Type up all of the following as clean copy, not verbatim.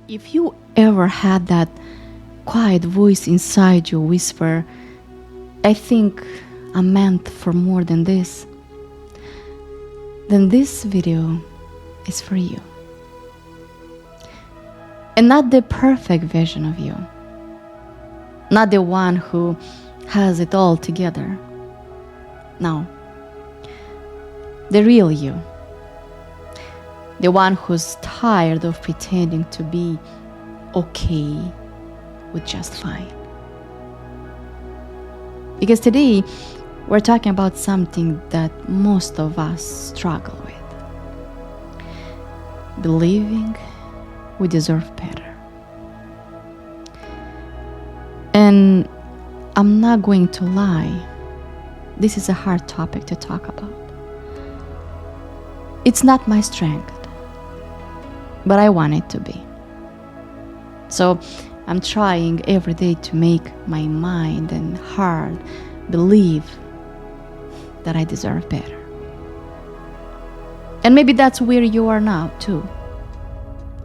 If you ever had that quiet voice inside you whisper, I think I'm meant for more than this, then this video is for you. And not the perfect version of you, not the one who has it all together. No, the real you. The one who's tired of pretending to be okay with just fine. Because today, we're talking about something that most of us struggle with. Believing we deserve better. And I'm not going to lie, this is a hard topic to talk about. It's not my strength, but I want it to be. So I'm trying every day to make my mind and heart believe that I deserve better. And maybe that's where you are now too.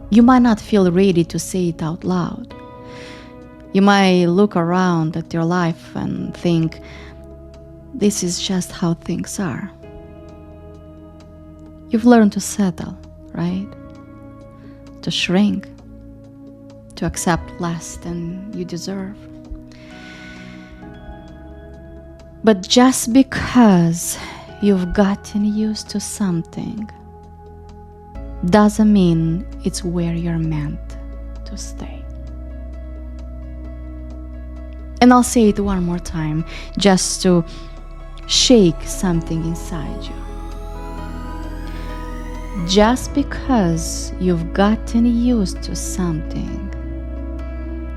You might not feel ready to say it out loud. You might look around at your life and think, this is just how things are. You've learned to settle, right? To shrink, to accept less than you deserve. But just because you've gotten used to something doesn't mean it's where you're meant to stay. And I'll say it one more time, just to shake something inside you. Just because you've gotten used to something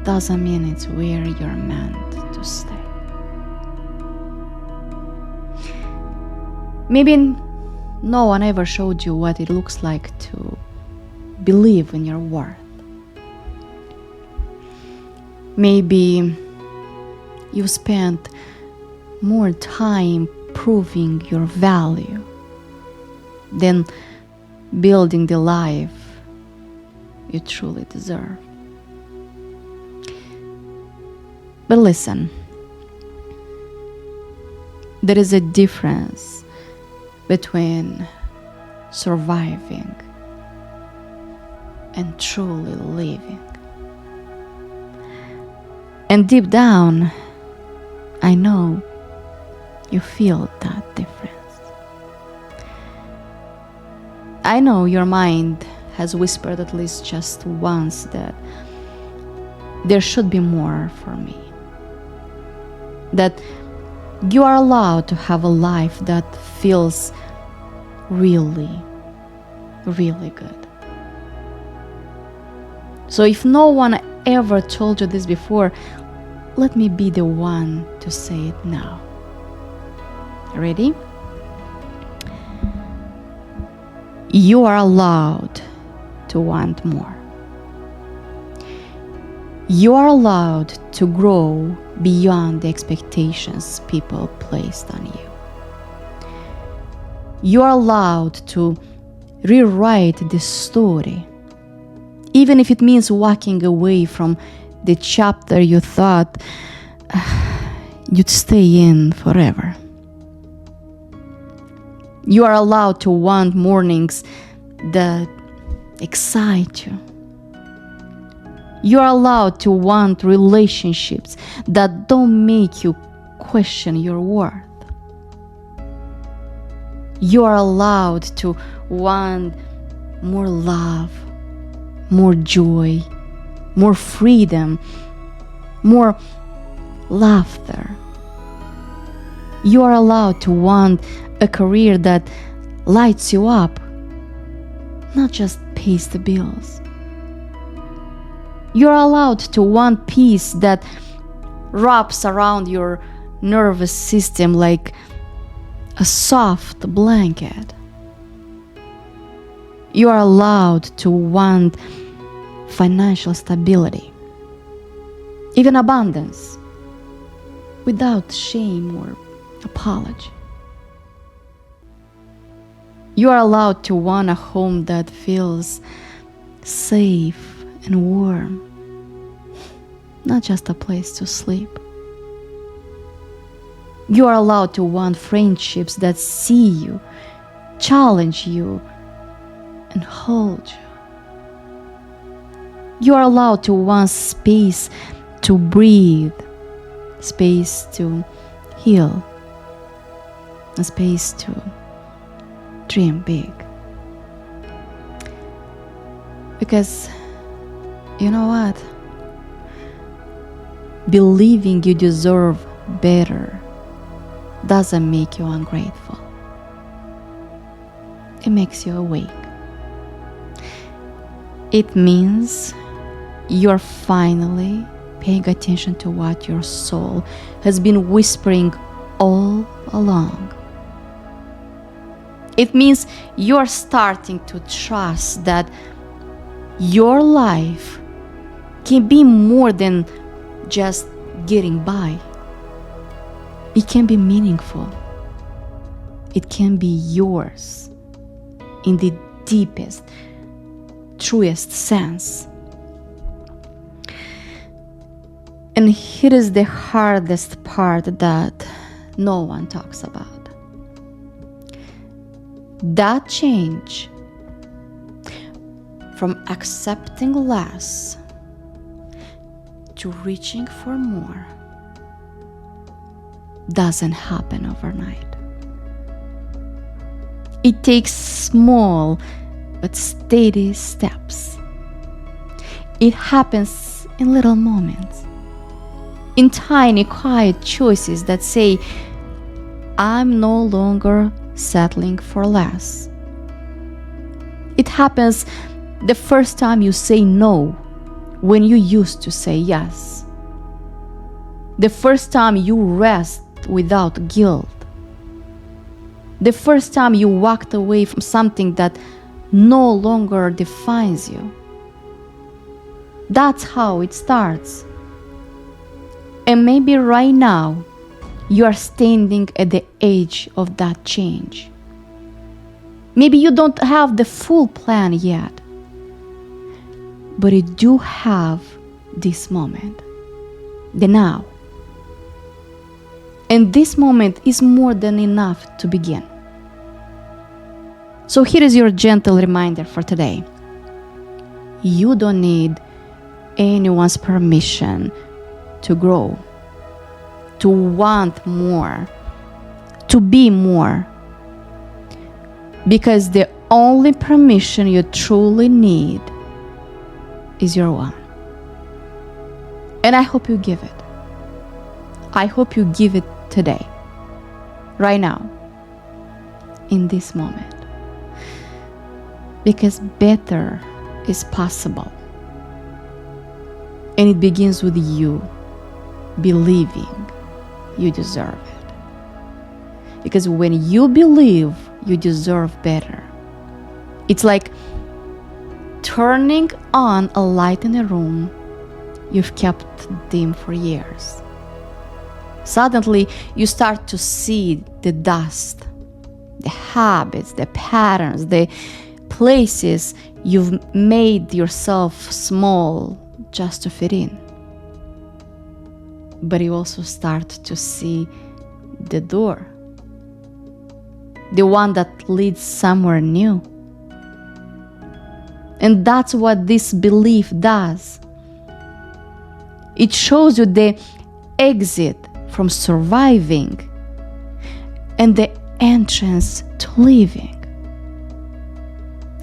doesn't mean it's where you're meant to stay. Maybe no one ever showed you what it looks like to believe in your worth. Maybe you spent more time proving your value than building the life you truly deserve. But listen, there is a difference between surviving and truly living. And deep down, I know you feel that difference. I know your mind has whispered at least just once that there should be more for me. That you are allowed to have a life that feels really, really good. So if no one ever told you this before, let me be the one to say it now. Ready? You are allowed to want more. You are allowed to grow beyond the expectations people placed on you. You are allowed to rewrite the story, even if it means walking away from the chapter you thought you'd stay in forever. You are allowed to want mornings that excite you. You are allowed to want relationships that don't make you question your worth. You are allowed to want more love, more joy, more freedom, more laughter. You are allowed to want a career that lights you up, not just pays the bills. You're allowed to want peace that wraps around your nervous system like a soft blanket. You are allowed to want financial stability, even abundance, without shame or apology. You are allowed to want a home that feels safe and warm, not just a place to sleep. You are allowed to want friendships that see you, challenge you, and hold you. You are allowed to want space to breathe, space to heal, a space to dream big. Because you know what? Believing you deserve better doesn't make you ungrateful. It makes you awake. It means you're finally paying attention to what your soul has been whispering all along. It means you're starting to trust that your life can be more than just getting by. It can be meaningful. It can be yours in the deepest, truest sense. And here is the hardest part that no one talks about. That change from accepting less to reaching for more doesn't happen overnight. It takes small but steady steps. It happens in little moments, in tiny, quiet choices that say, I'm no longer settling for less. It happens the first time you say no when you used to say yes. The first time you rest without guilt. The first time you walked away from something that no longer defines you. That's how it starts. And maybe right now, you are standing at the edge of that change. Maybe you don't have the full plan yet, but you do have this moment, the now. And this moment is more than enough to begin. So here is your gentle reminder for today. You don't need anyone's permission to grow, to want more, to be more. Because the only permission you truly need is your one. And I hope you give it. I hope you give it today, right now, in this moment. Because better is possible. And it begins with you believing you deserve it. Because when you believe you deserve better, it's like turning on a light in a room you've kept dim for years. Suddenly, you start to see the dust, the habits, the patterns, the places you've made yourself small just to fit in. But you also start to see the door, the one that leads somewhere new. And that's what this belief does. It shows you the exit from surviving and the entrance to living.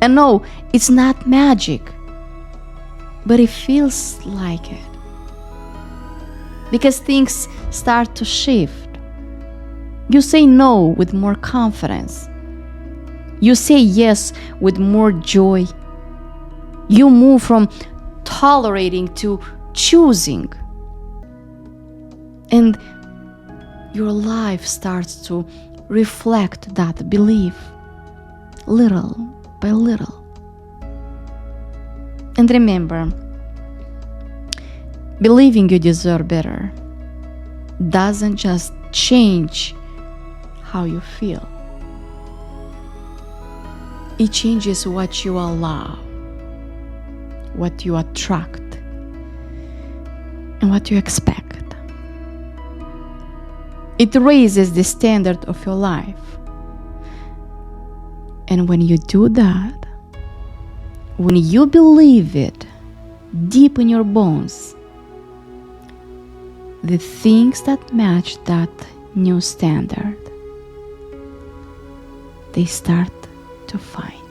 And no, it's not magic, but it feels like it. Because things start to shift. You say no with more confidence. You say yes with more joy. You move from tolerating to choosing. And your life starts to reflect that belief, little by little. And remember, believing you deserve better doesn't just change how you feel. It changes what you allow, what you attract, and what you expect. It raises the standard of your life. And when you do that, when you believe it deep in your bones, the things that match that new standard, they start to find